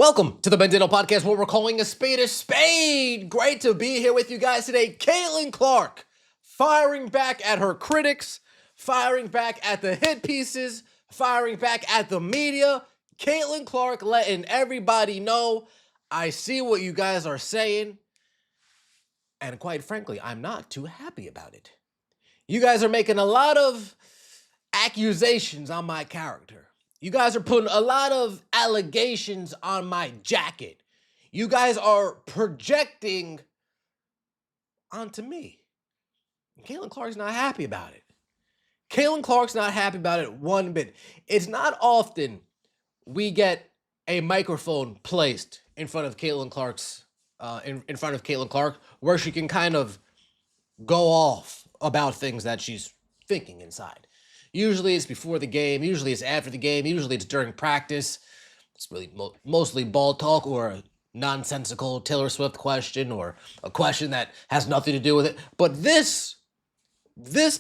Welcome to the Bandito Podcast, where we're calling a spade. Great to be here with you guys today. Caitlin Clark firing back at her critics, firing back at the hit pieces, firing back at the media. Caitlin Clark letting everybody know, I see what you guys are saying, and quite frankly, I'm not too happy about it. You guys are making a lot of accusations on my character. You guys are putting a lot of allegations on my jacket. You guys are projecting onto me. Caitlin Clark's not happy about it. Caitlin Clark's not happy about it one bit. It's not often we get a microphone placed in front of Caitlin Clark's, in front of Caitlin Clark, where she can kind of go off about things that she's thinking inside. Usually it's before the game, usually it's after the game, usually it's during practice. It's really mostly ball talk or a nonsensical Taylor Swift question or a question that has nothing to do with it. But this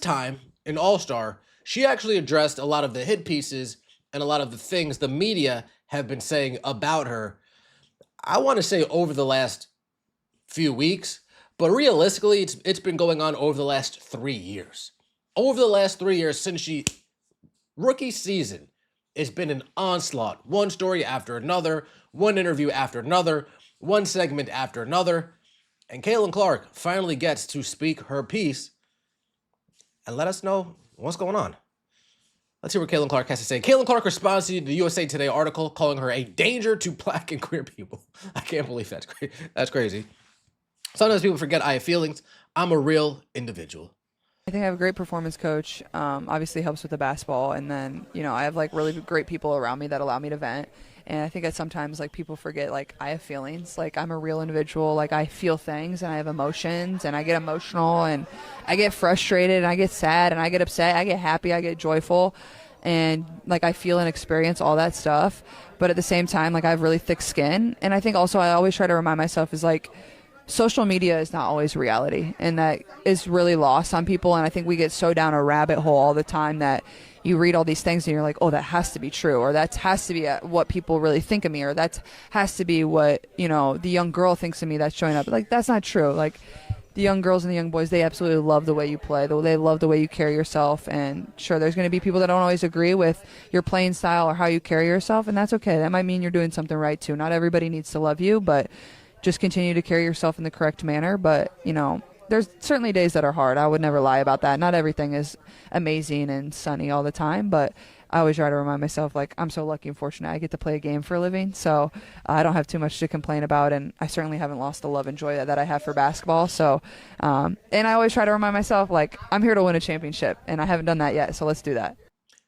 time in All-Star, she actually addressed a lot of the hit pieces and a lot of the things the media have been saying about her, I want to say over the last few weeks, but realistically, it's been going on over the last 3 years. Over the last 3 years since she rookie season, it's been an onslaught. One story after another, one interview after another, one segment after another. And Caitlin Clark finally gets to speak her piece and let us know what's going on. Let's hear what Caitlin Clark has to say. Caitlin Clark responds to the USA Today article calling her a danger to black and queer people. I can't believe that's crazy. Sometimes people forget I have feelings. I'm a real individual. I think I have a great performance coach. Obviously helps with the basketball, and then I have like really great people around me that allow me to vent. And I think that sometimes like people forget like I have feelings. Like I'm a real individual. Like I feel things and I have emotions and I get emotional and I get frustrated and I get sad and I get upset. I get happy. I get joyful, and like I feel and experience all that stuff. But at the same time, like I have really thick skin. And I think also I always try to remind myself is like, social media is not always reality, and that is really lost on people. And I think we get so down a rabbit hole all the time that you read all these things and you're like, oh, that has to be true, or that has to be what people really think of me, or that has to be what the young girl thinks of me that's showing up. Like that's not true. Like the young girls and the young boys, they absolutely love the way you play. They love the way you carry yourself. And sure, there's going to be people that don't always agree with your playing style or how you carry yourself, and that's okay. That might mean you're doing something right too. Not everybody needs to love you, but just continue to carry yourself in the correct manner. But, there's certainly days that are hard. I would never lie about that. Not everything is amazing and sunny all the time, but I always try to remind myself, like, I'm so lucky and fortunate I get to play a game for a living. So I don't have too much to complain about, and I certainly haven't lost the love and joy that I have for basketball. So, and I always try to remind myself, like, I'm here to win a championship, and I haven't done that yet, so let's do that.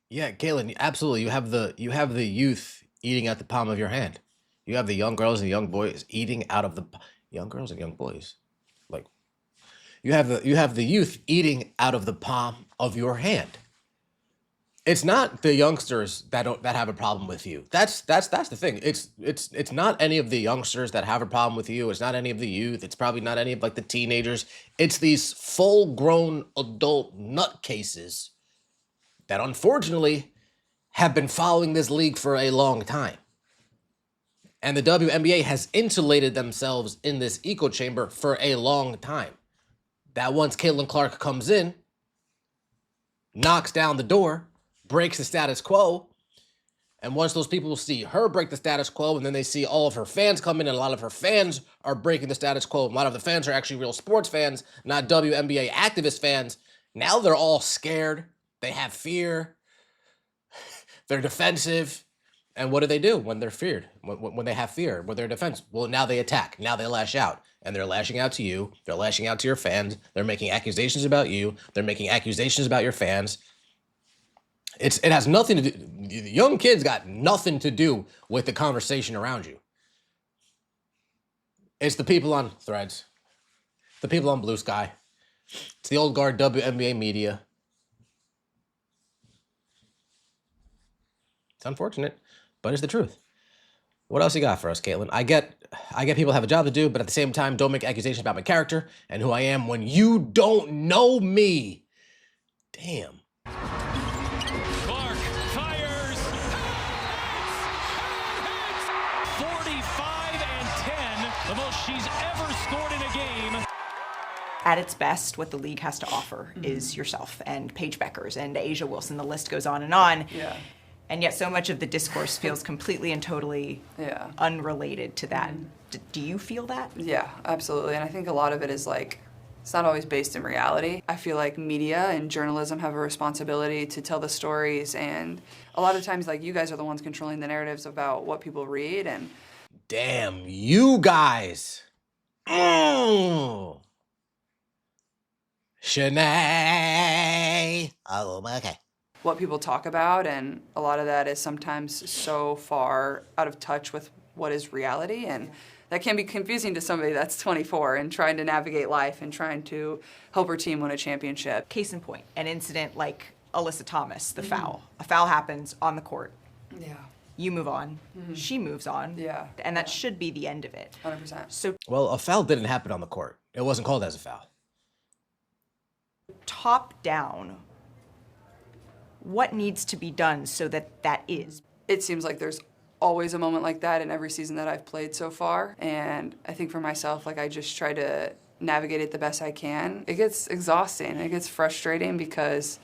Yeah, Caitlin, absolutely. You have the youth eating at the palm of your hand. You have the young girls and young boys eating out of the young girls and young boys. Like you have the youth eating out of the palm of your hand. It's not the youngsters that have a problem with you. That's the thing. It's not any of the youngsters that have a problem with you. It's not any of the youth. It's probably not any of like the teenagers. It's these full-grown adult nutcases that unfortunately have been following this league for a long time. And the WNBA has insulated themselves in this echo chamber for a long time. That once Caitlin Clark comes in, knocks down the door, breaks the status quo, and once those people see her break the status quo, and then they see all of her fans come in, and a lot of her fans are breaking the status quo, and a lot of the fans are actually real sports fans, not WNBA activist fans, now they're all scared. They have fear. They're defensive. And what do when they're feared? When they have fear, when they're defensive? Well, now they attack. Now they lash out. And they're lashing out to you. They're lashing out to your fans. They're making accusations about you. They're making accusations about your fans. It has nothing to do. The young kids got nothing to do with the conversation around you. It's the people on Threads. The people on Blue Sky. It's the old guard WNBA media. It's unfortunate, but it's the truth. What else you got for us, Caitlin? I get people have a job to do, but at the same time, don't make accusations about my character and who I am when you don't know me. Damn. Clark fires. Hits! 45 the most she's ever scored in a game. At its best, what the league has to offer is yourself and Paige Beckers and A'ja Wilson. The list goes on and on. Yeah. And yet so much of the discourse feels completely and totally unrelated to that. Do you feel that? Yeah, absolutely. And I think a lot of it is like, it's not always based in reality. I feel like media and journalism have a responsibility to tell the stories, and a lot of times, like, you guys are the ones controlling the narratives about what people read. And damn, you guys. Shanae. Oh, okay. What people talk about, and a lot of that is sometimes so far out of touch with what is reality, and that can be confusing to somebody that's 24 and trying to navigate life and trying to help her team win a championship. Case in point, an incident like Alyssa Thomas, the foul. A foul happens on the court. Yeah. You move on. She moves on. Yeah. And that should be the end of it. 100%. So Well, a foul didn't happen on the court. It wasn't called as a foul. top down, what needs to be done so that that is? It seems like there's always a moment like that in every season that I've played so far. And I think for myself, like, I just try to navigate it the best I can. It gets exhausting. It gets frustrating because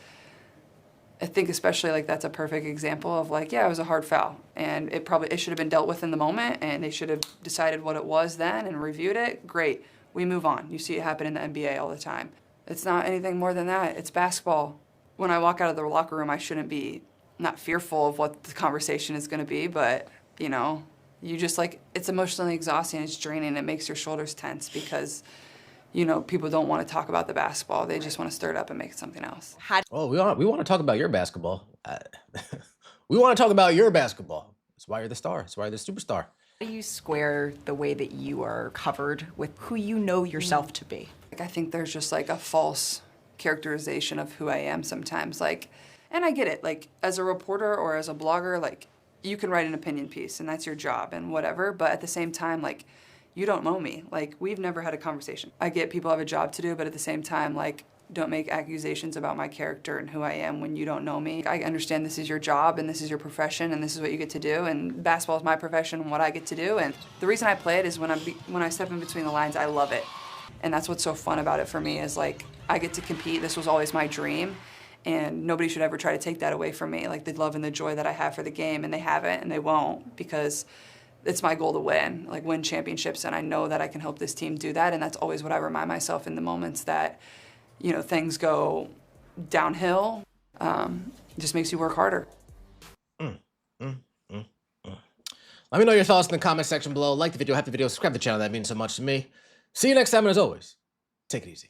I think especially like that's a perfect example of like, yeah, it was a hard foul. And it should have been dealt with in the moment, and they should have decided what it was then and reviewed it. Great. We move on. You see it happen in the NBA all the time. It's not anything more than that. It's basketball. When I walk out of the locker room, I shouldn't be not fearful of what the conversation is going to be, but, you know, you just like, it's emotionally exhausting, it's draining, it makes your shoulders tense because, you know, people don't want to talk about the basketball. They just want to stir it up and make it something else. Oh, we want to talk about your basketball. We want to talk about your basketball. That's why you're the star. That's why you're the superstar. How do you square the way that you are covered with who you know yourself to be? Like, I think there's just like a false characterization of who I am sometimes. Like, and I get it, like, as a reporter or as a blogger, like, you can write an opinion piece and that's your job and whatever, but at the same time, like, you don't know me. Like, we've never had a conversation. I get people have a job to do, but at the same time, like, don't make accusations about my character and who I am when you don't know me. I understand this is your job and this is your profession and this is what you get to do, and basketball is my profession and what I get to do, and the reason I play it is when I step in between the lines, I love it. And that's what's so fun about it for me is, like, I get to compete. This was always my dream. And nobody should ever try to take that away from me, like the love and the joy that I have for the game, and they haven't and they won't, because it's my goal to win, like win championships, and I know that I can help this team do that, and that's always what I remind myself in the moments that, you know, things go downhill. It just makes you work harder. Let me know your thoughts in the comment section below. Like the video, subscribe to the channel. That means so much to me. See you next time, and as always, take it easy.